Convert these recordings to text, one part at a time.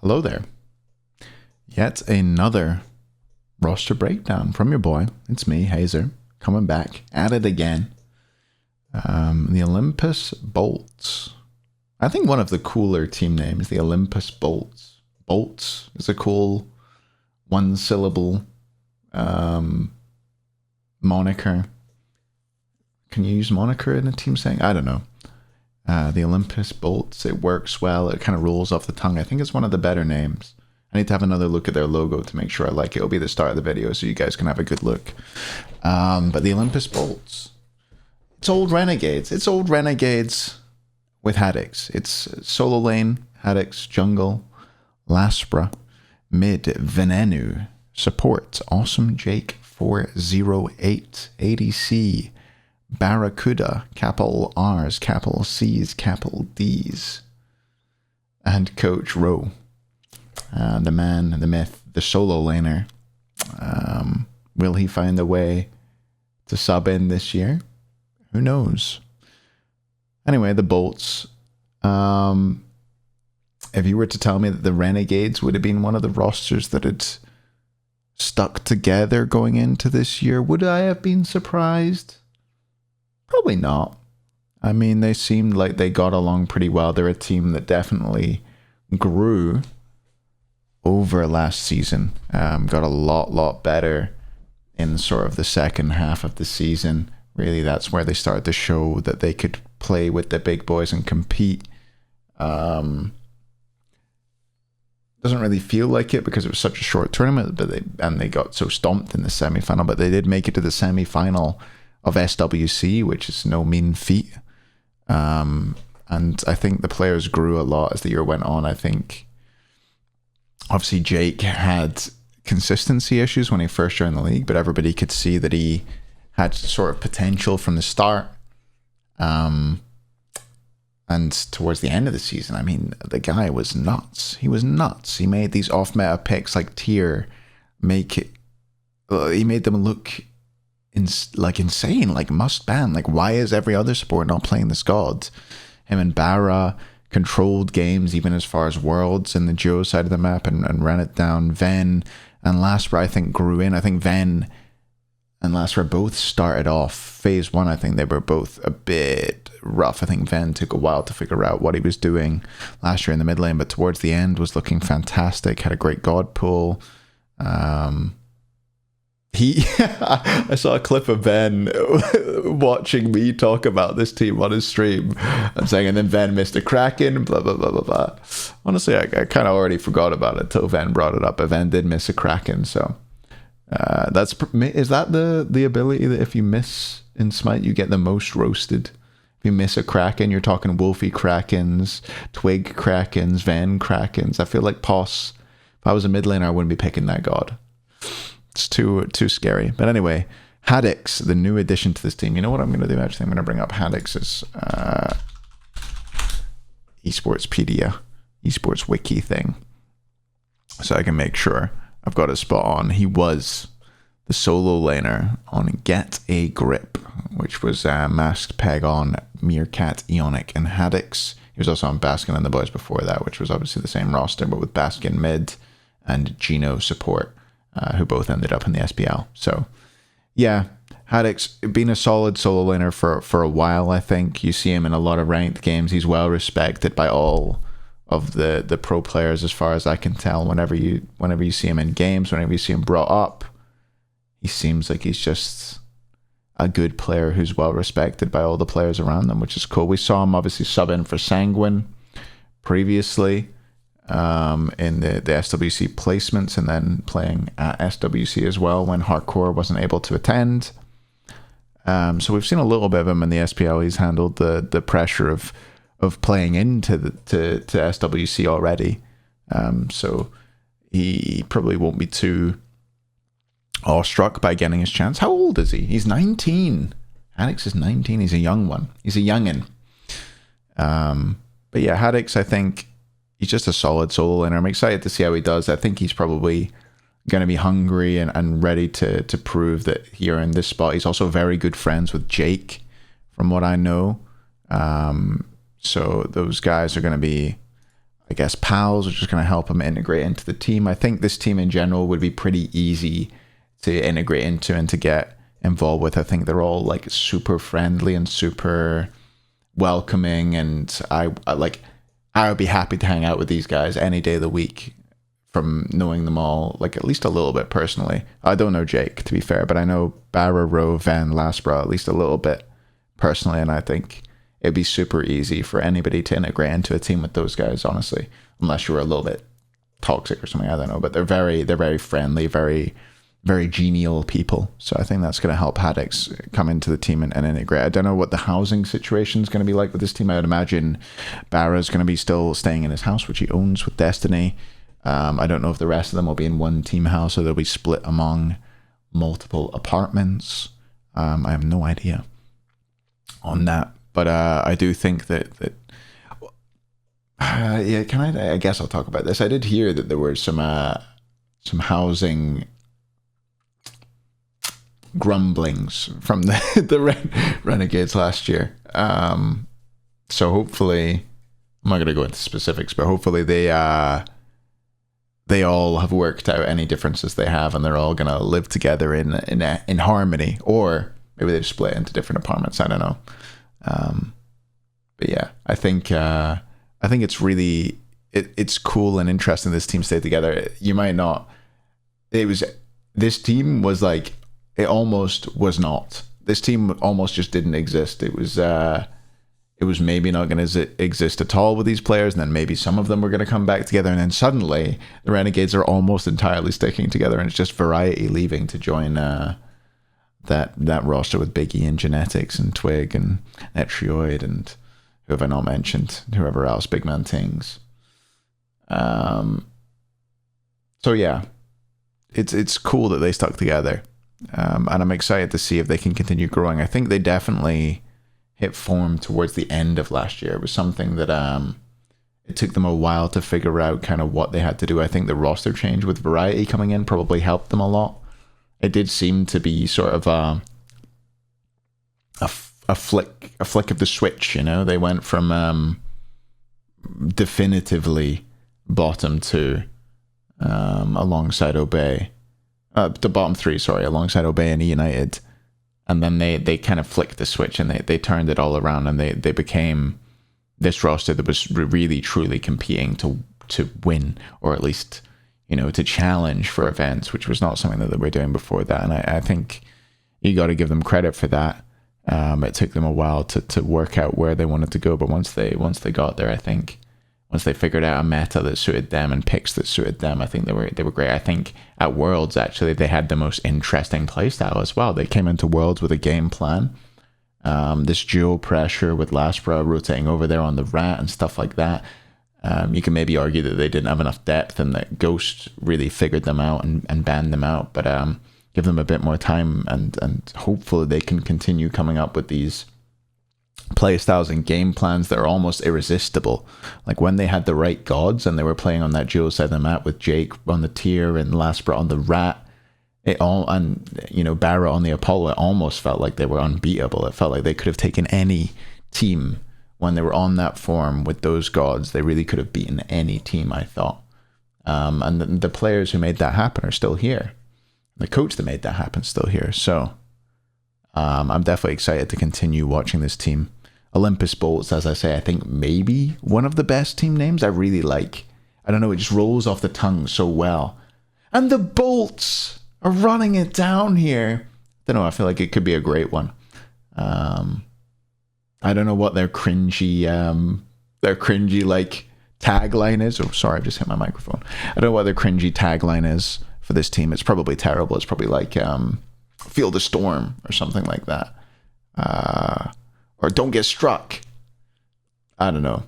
Hello there. Yet another roster breakdown from your boy. It's me, Hazer, coming back at it again. The Olympus Bolts. I think one of the cooler team names, the Olympus Bolts. Bolts is a cool one-syllable moniker. Can you use moniker in a team saying? I don't know. The Olympus Bolts, it works well. It kind of rolls off the tongue. I think it's one of the better names. I need to have another look at their logo to make sure I like it. It'll be the start of the video so you guys can have a good look. But the Olympus Bolts. It's old Renegades. It's old Renegades with Haddix. It's solo lane, Haddix, jungle, LASBRA, mid, Venenu, support, Awesome Jake 408, ADC, BaRRaCCuDDa, capital R's, capital C's, capital D's, and Coach Rowe, the man, the myth, the solo laner. Will he find a way to sub in this year? Who knows? Anyway, the Bolts. If you were to tell me that the Renegades would have been one of the rosters that had stuck together going into this year, would I have been surprised? Probably not. I mean, they seemed like they got along pretty well. They're a team that definitely grew over last season. Got a lot better in sort of the second half of the season. Really, that's where they started to show that they could play with the big boys and compete. Doesn't really feel like it because it was such a short tournament, but they got so stomped in the semi-final, but they did make it to the semi-final of SWC, which is no mean feat. And I think the players grew a lot as the year went on. I think obviously Jake had consistency issues when he first joined the league, but everybody could see that he had sort of potential from the start. And towards the end of the season, I mean, the guy was nuts. He was nuts. He made these off-meta picks like Tier he made them look insane, like must ban. Like, why is every other sport not playing this god? Him and BaRRa controlled games even as far as Worlds in the duo side of the map and ran it down. Ven and LASBRA, I think, grew in. I think Ven and LASBRA both started off phase one. I think they were both a bit rough. I think Ven took a while to figure out what he was doing last year in the mid lane, but towards the end was looking fantastic. Had a great god pool. I saw a clip of Ven watching me talk about this team on his stream and saying, and then Ven missed a Kraken, blah, blah, blah, blah, blah. Honestly, I kind of already forgot about it till Ven brought it up, but Ven did miss a Kraken, so is that the ability that if you miss in Smite, you get the most roasted? If you miss a Kraken, you're talking Wolfie Krakens, Twig Krakens, Ven Krakens. I feel like Poss, if I was a mid laner, I wouldn't be picking that god. It's too scary. But anyway, Haddix, the new addition to this team. You know what I'm going to do? Actually, I'm going to bring up Haddix's Esportspedia, Esports Wiki thing, so I can make sure I've got it spot on. He was the solo laner on Get a Grip, which was Masked, Pegon, Meerkat, Eonic, and Haddix. He was also on Baskin and the Boys before that, which was obviously the same roster, but with Baskin mid and Gino support. Who both ended up in the SPL. So, yeah, Haddix been a solid solo laner for a while, I think. You see him in a lot of ranked games. He's well respected by all of the pro players as far as I can tell. Whenever you see him in games, whenever you see him brought up, he seems like he's just a good player who's well respected by all the players around them, which is cool. We saw him obviously sub in for Sanguine previously. In the SWC placements, and then playing at SWC as well when Hardcore wasn't able to attend. So we've seen a little bit of him in the SPL. He's handled the pressure of playing into to SWC already. So he probably won't be too awestruck by getting his chance. How old is he? He's 19. Haddix is 19. He's a young one. He's a youngin. But yeah, Haddix, I think he's just a solid solo laner. I'm excited to see how he does. I think he's probably going to be hungry and ready to prove that here in this spot. He's also very good friends with Jake, from what I know. So those guys are going to be I guess, pals, which is going to help him integrate into the team. I think this team in general would be pretty easy to integrate into and to get involved with. I think they're all like super friendly and super welcoming, and I would be happy to hang out with these guys any day of the week from knowing them all, like at least a little bit personally. I don't know Jake, to be fair, but I know BaRRa, Rowe, Ven, LASBRA at least a little bit personally, and I think it'd be super easy for anybody to integrate into a team with those guys, honestly, unless you were a little bit toxic or something, I don't know, but they're very friendly, very genial people. So I think that's going to help Haddix come into the team and integrate. I don't know what the housing situation is going to be like with this team. I would imagine BaRRa is going to be still staying in his house, which he owns with Destiny. I don't know if the rest of them will be in one team house or they'll be split among multiple apartments. I have no idea on that, but I do think that yeah, I guess I'll talk about this. I did hear that there were some housing grumblings from the Renegades last year. So hopefully, I'm not going to go into specifics, but hopefully they all have worked out any differences they have, and they're all going to live together in harmony, or maybe they've split into different apartments. I don't know. But yeah, I think it's really it's cool and interesting this team stayed together. You might not. This team was like, it almost was not. This team almost just didn't exist. It was maybe not going to exist at all with these players, and then maybe some of them were going to come back together, and then suddenly the Renegades are almost entirely sticking together, and it's just BaRRaCCuDDa leaving to join that roster with Biggie and Genetics and Twig and Netrioid and who have I not mentioned, whoever else, Big Man Tings. So yeah, it's cool that they stuck together. And I'm excited to see if they can continue growing. I think they definitely hit form towards the end of last year. It was something that it took them a while to figure out kind of what they had to do. I think the roster change with BaRRaCCuDDa coming in probably helped them a lot. It did seem to be sort of a flick of the switch, you know. They went from definitively bottom two alongside Obey. The bottom three, sorry, alongside Obey and United, and then they kind of flicked the switch and they turned it all around, and they became this roster that was really truly competing to win, or at least, you know, to challenge for events, which was not something that they were doing before that. And I think you got to give them credit for that. It took them a while to work out where they wanted to go, but once they got there, I think once they figured out a meta that suited them and picks that suited them, I think they were great. I think at Worlds, actually, they had the most interesting playstyle as well. They came into Worlds with a game plan. This dual pressure with LASBRA rotating over there on the rat and stuff like that. You can maybe argue that they didn't have enough depth and that Ghost really figured them out and banned them out, but give them a bit more time and hopefully they can continue coming up with these play styles and game plans that are almost irresistible. Like when they had the right gods and they were playing on that dual side of the map with Jake on the tier and LASBRA on the rat, and you know, BaRRa on the Apollo, it almost felt like they were unbeatable. It felt like they could have taken any team when they were on that form with those gods. They really could have beaten any team, I thought. And the players who made that happen are still here. The coach that made that happen is still here. So I'm definitely excited to continue watching this team. Olympus Bolts, as I say, I think maybe one of the best team names. I really like. I don't know, it just rolls off the tongue so well. And the Bolts are running it down here. I don't know, I feel like it could be a great one. I don't know what their cringy like tagline is. Oh, sorry, I just hit my microphone. I don't know what their cringy tagline is for this team. It's probably terrible. It's probably like Feel the Storm or something like that. Or Don't Get Struck. I don't know.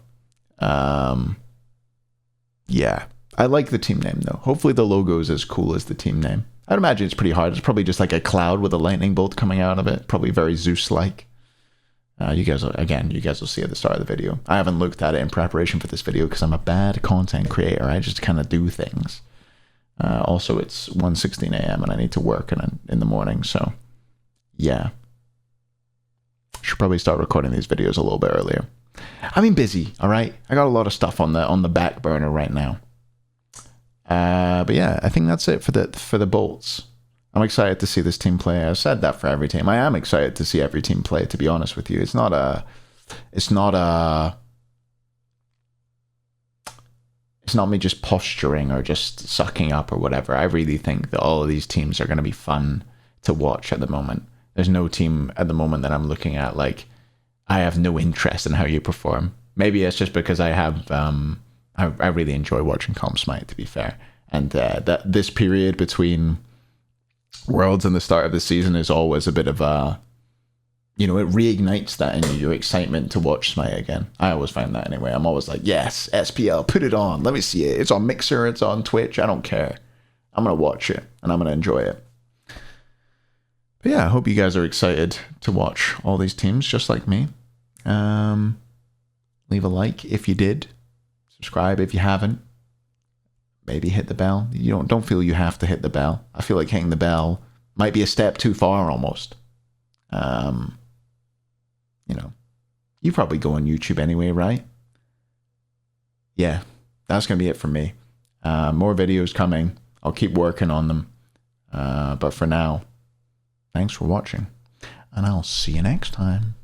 Yeah. I like the team name though. Hopefully the logo is as cool as the team name. I'd imagine it's pretty hard. It's probably just like a cloud with a lightning bolt coming out of it. Probably very Zeus-like. You guys will see at the start of the video. I haven't looked at it in preparation for this video because I'm a bad content creator. I just kind of do things. Also, it's 1:16 a.m. and I need to work in the morning, so yeah. Should probably start recording these videos a little bit earlier. I mean, busy. All right, I got a lot of stuff on the back burner right now. But yeah, I think that's it for the Bolts. I'm excited to see this team play. I've said that for every team. I am excited to see every team play. To be honest with you, it's not me just posturing or just sucking up or whatever. I really think that all of these teams are going to be fun to watch at the moment. There's no team at the moment that I'm looking at like I have no interest in how you perform. Maybe it's just because I have I really enjoy watching Comp Smite, to be fair. And that this period between Worlds and the start of the season is always a bit of a, it reignites that in you, your excitement to watch Smite again. I always find that anyway. I'm always like, yes, SPL, put it on. Let me see it. It's on Mixer, it's on Twitch. I don't care. I'm going to watch it and I'm going to enjoy it. But yeah, I hope you guys are excited to watch all these teams just like me. Leave a like if you did. Subscribe if you haven't. Maybe hit the bell. You don't feel you have to hit the bell. I feel like hitting the bell might be a step too far almost. You probably go on YouTube anyway, right? Yeah, that's going to be it for me. More videos coming. I'll keep working on them. But for now, thanks for watching. And I'll see you next time.